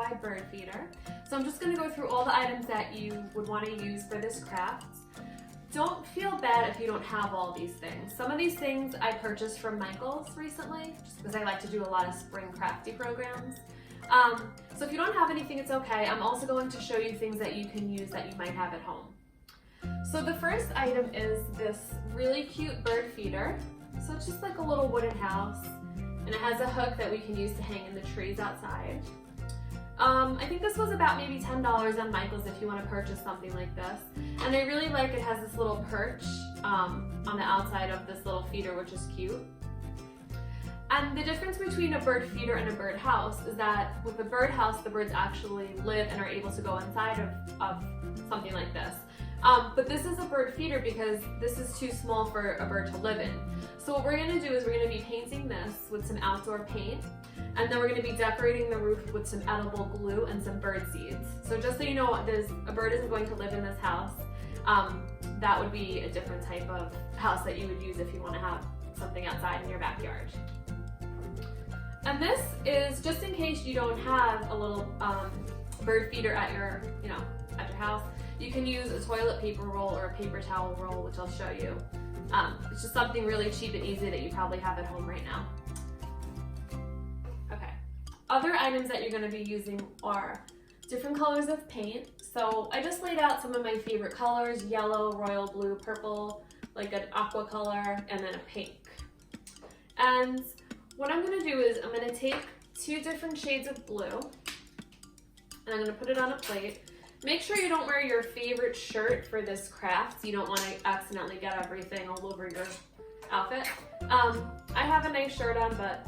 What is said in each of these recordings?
DIY bird feeder. So I'm just going to go through all the items that you would want to use for this craft. Don't feel bad if you don't have all these things. Some of these things I purchased from Michaels recently, just because I like to do a lot of spring crafty programs. So if you don't have anything, it's okay. I'm also going to show you things that you can use that you might have at home. So the first item is this really cute bird feeder. So it's just like a little wooden house, and it has a hook that we can use to hang in the trees outside. I think this was about maybe $10 on Michaels if you want to purchase something like this. And I really like it has this little perch on the outside of this little feeder, which is cute. And the difference between a bird feeder and a bird house is that with a bird house, the birds actually live and are able to go inside of something like this. But this is a bird feeder because this is too small for a bird to live in. So what we're going to do is we're going to be painting this with some outdoor paint, and then we're going to be decorating the roof with some edible glue and some bird seeds. So just so you know, a bird isn't going to live in this house. That would be a different type of house that you would use if you want to have something outside in your backyard. And this is just in case you don't have a little bird feeder at your house. You can use a toilet paper roll or a paper towel roll, which I'll show you. It's just something really cheap and easy that you probably have at home right now. Okay. Other items that you're going to be using are different colors of paint. So I just laid out some of my favorite colors: yellow, royal blue, purple, like an aqua color, and then a pink. And what I'm going to do is I'm going to take 2 different shades of blue, and I'm going to put it on a plate. Make sure you don't wear your favorite shirt for this craft. You don't want to accidentally get everything all over your outfit. I have a nice shirt on, but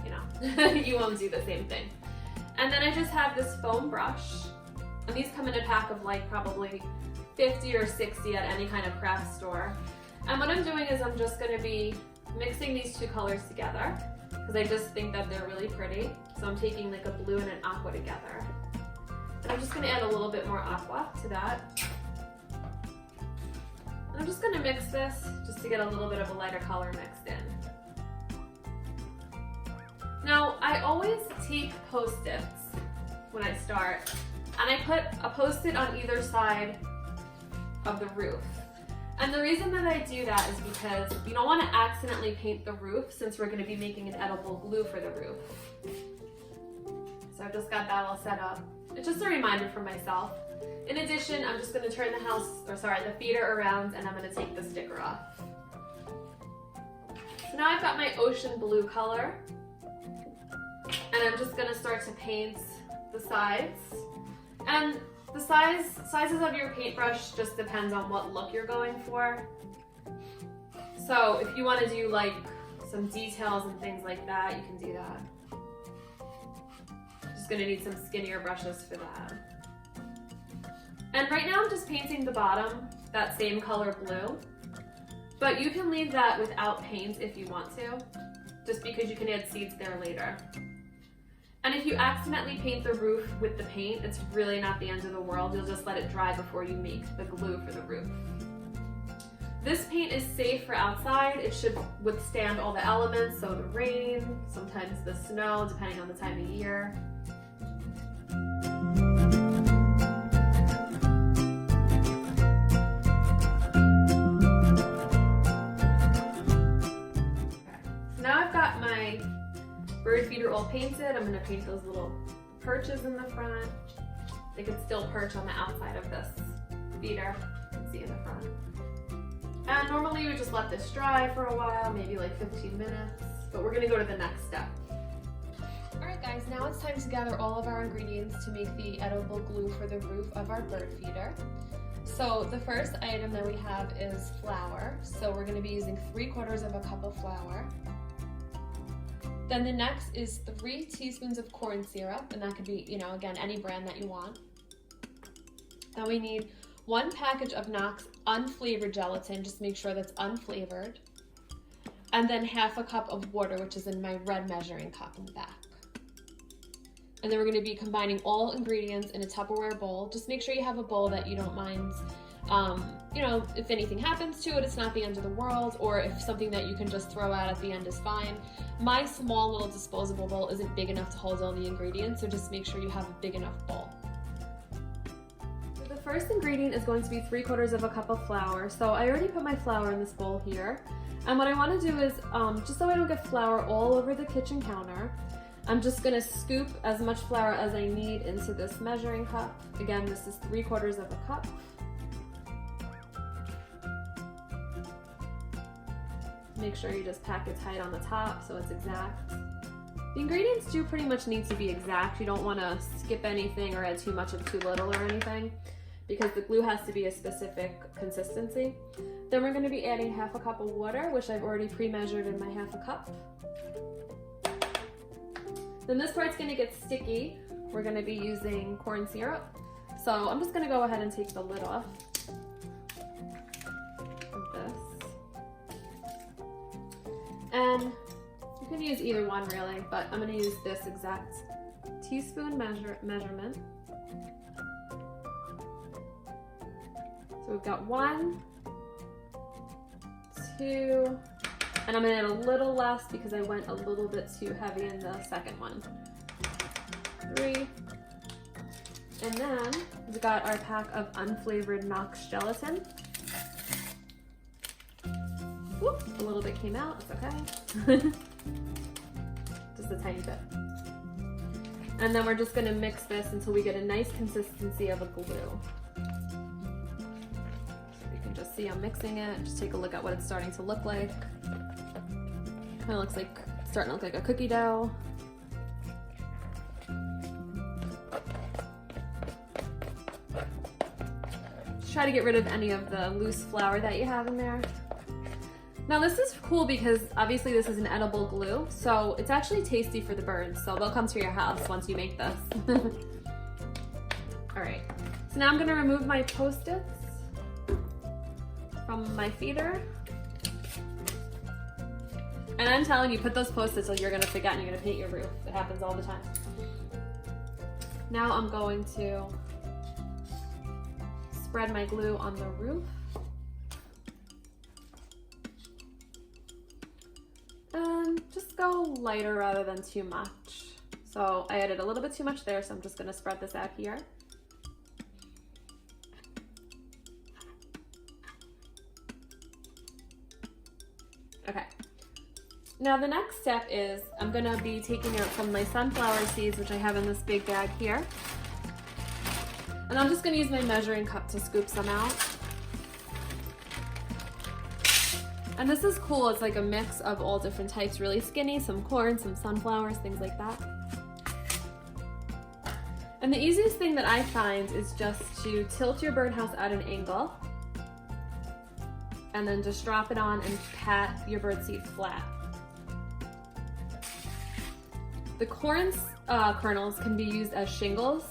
you won't do the same thing. And then I just have this foam brush, and these come in a pack of like probably 50 or 60 at any kind of craft store. And what I'm doing is I'm just going to be mixing these 2 colors together because I just think that they're really pretty. So I'm taking like a blue and an aqua together. And I'm just going to add a little bit more aqua to that. And I'm just going to mix this just to get a little bit of a lighter color mixed in. Now, I always take Post-its when I start, and I put a Post-it on either side of the roof. And the reason that I do that is because you don't want to accidentally paint the roof, since we're going to be making an edible glue for the roof. So I've just got that all set up. It's just a reminder for myself. In addition, I'm just going to turn the feeder around, and I'm going to take the sticker off. So now I've got my ocean blue color, and I'm just going to start to paint the sides. And the sizes of your paintbrush just depends on what look you're going for. So if you want to do like some details and things like that, you can do that. Just gonna need some skinnier brushes for that. And right now I'm just painting the bottom, that same color blue. But you can leave that without paint if you want to, just because you can add seeds there later. And if you accidentally paint the roof with the paint, it's really not the end of the world. You'll just let it dry before you make the glue for the roof. This paint is safe for outside. It should withstand all the elements, so the rain, sometimes the snow, depending on the time of year. Now I've got my bird feeder all painted. I'm going to paint those little perches in the front. They can still perch on the outside of this feeder. You can see in the front. And normally you would just let this dry for a while, maybe like 15 minutes, but we're going to go to the next step. Alright guys, now it's time to gather all of our ingredients to make the edible glue for the roof of our bird feeder. So the first item that we have is flour. So we're going to be using 3/4 cup of flour. Then the next is 3 teaspoons of corn syrup, and that could be, again, any brand that you want. Then we need 1 package of Knox unflavored gelatin, just make sure that's unflavored. And then 1/2 cup of water, which is in my red measuring cup in the back. And then we're going to be combining all ingredients in a Tupperware bowl. Just make sure you have a bowl that you don't mind, you know, if anything happens to it, it's not the end of the world, or if something that you can just throw out at the end is fine. My small little disposable bowl isn't big enough to hold all the ingredients, so just make sure you have a big enough bowl. So the first ingredient is going to be 3/4 of a cup of flour. So I already put my flour in this bowl here. And what I want to do is, just so I don't get flour all over the kitchen counter, I'm just gonna scoop as much flour as I need into this measuring cup. Again, this is 3/4 of a cup. Make sure you just pack it tight on the top so it's exact. The ingredients do pretty much need to be exact. You don't wanna skip anything or add too much of too little or anything, because the glue has to be a specific consistency. Then we're gonna be adding 1/2 cup of water, which I've already pre-measured in my 1/2 cup. Then this part's gonna get sticky. We're gonna be using corn syrup. So I'm just gonna go ahead and take the lid off of this. And you can use either one really, but I'm gonna use this exact teaspoon measurement. So we've got 1, 2, and I'm gonna add a little less because I went a little bit too heavy in the second one. 3. And then we've got our pack of unflavored Knox gelatin. Whoop, a little bit came out, it's okay. Just a tiny bit. And then we're just gonna mix this until we get a nice consistency of a glue. Just see I'm mixing it. Just take a look at what it's starting to look like. Kind of looks like, starting to look like a cookie dough. Just try to get rid of any of the loose flour that you have in there. Now this is cool because obviously this is an edible glue, so it's actually tasty for the birds, so they'll come to your house once you make this. Alright, so now I'm going to remove my Post-its from my feeder. And I'm telling you, put those Post-its or you're gonna forget and you're gonna paint your roof. It happens all the time. Now I'm going to spread my glue on the roof. And just go lighter rather than too much. So I added a little bit too much there, so I'm just gonna spread this out here. Okay. Now the next step is I'm gonna be taking out some of my sunflower seeds, which I have in this big bag here. And I'm just gonna use my measuring cup to scoop some out. And this is cool, it's like a mix of all different types, really skinny, some corn, some sunflowers, things like that. And the easiest thing that I find is just to tilt your birdhouse at an angle and then just drop it on and pat your birdseed flat. The corn kernels can be used as shingles,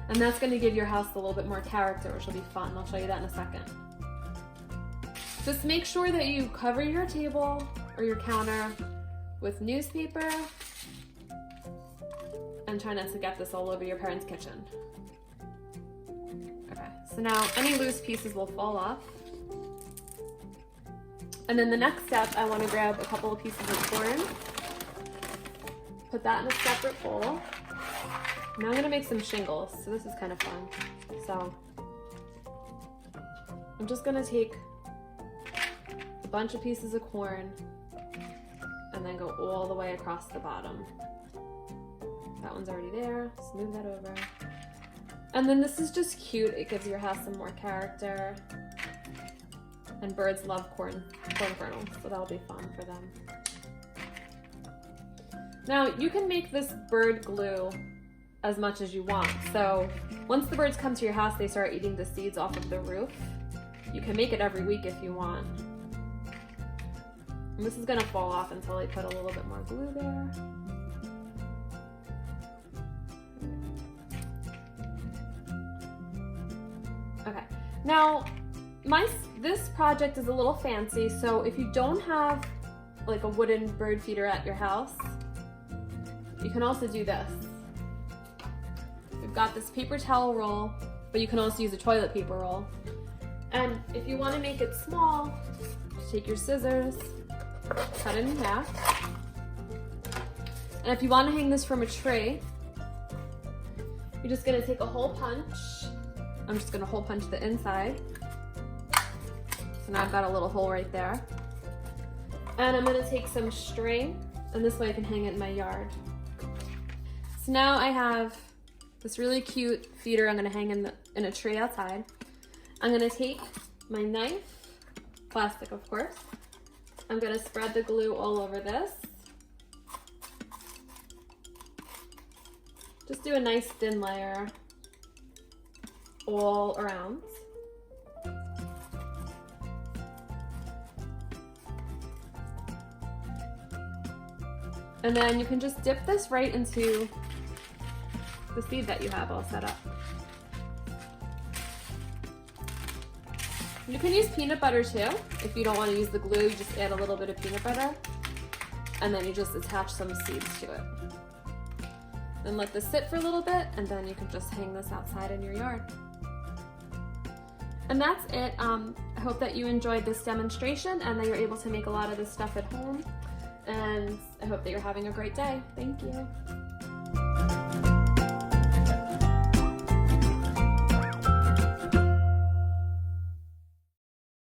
and that's going to give your house a little bit more character, which will be fun. I'll show you that in a second. Just make sure that you cover your table or your counter with newspaper and try not to get this all over your parents' kitchen. Okay, so now any loose pieces will fall off. And then the next step, I want to grab a couple of pieces of corn, put that in a separate bowl. Now I'm going to make some shingles, so this is kind of fun. So I'm just going to take a bunch of pieces of corn and then go all the way across the bottom. That one's already there, just move that over. And then this is just cute, it gives your house some more character. And birds love corn kernels, so that'll be fun for them. Now, you can make this bird glue as much as you want. So once the birds come to your house, they start eating the seeds off of the roof. You can make it every week if you want. And this is gonna fall off until I put a little bit more glue there. Okay, now this project is a little fancy, so if you don't have like a wooden bird feeder at your house, you can also do this. got this paper towel roll, but you can also use a toilet paper roll. And if you want to make it small, take your scissors, cut it in half. And if you want to hang this from a tray, you're just going to take a hole punch. I'm just going to hole punch the inside. So now I've got a little hole right there. And I'm going to take some string, and this way I can hang it in my yard. So now I have this really cute feeder I'm going to hang in a tray outside. I'm going to take my knife, plastic of course. I'm going to spread the glue all over this. Just do a nice thin layer all around. And then you can just dip this right into the seed that you have all set up. You can use peanut butter too. If you don't want to use the glue, you just add a little bit of peanut butter and then you just attach some seeds to it. Then let this sit for a little bit and then you can just hang this outside in your yard. And that's it. I hope that you enjoyed this demonstration and that you're able to make a lot of this stuff at home. And I hope that you're having a great day. Thank you.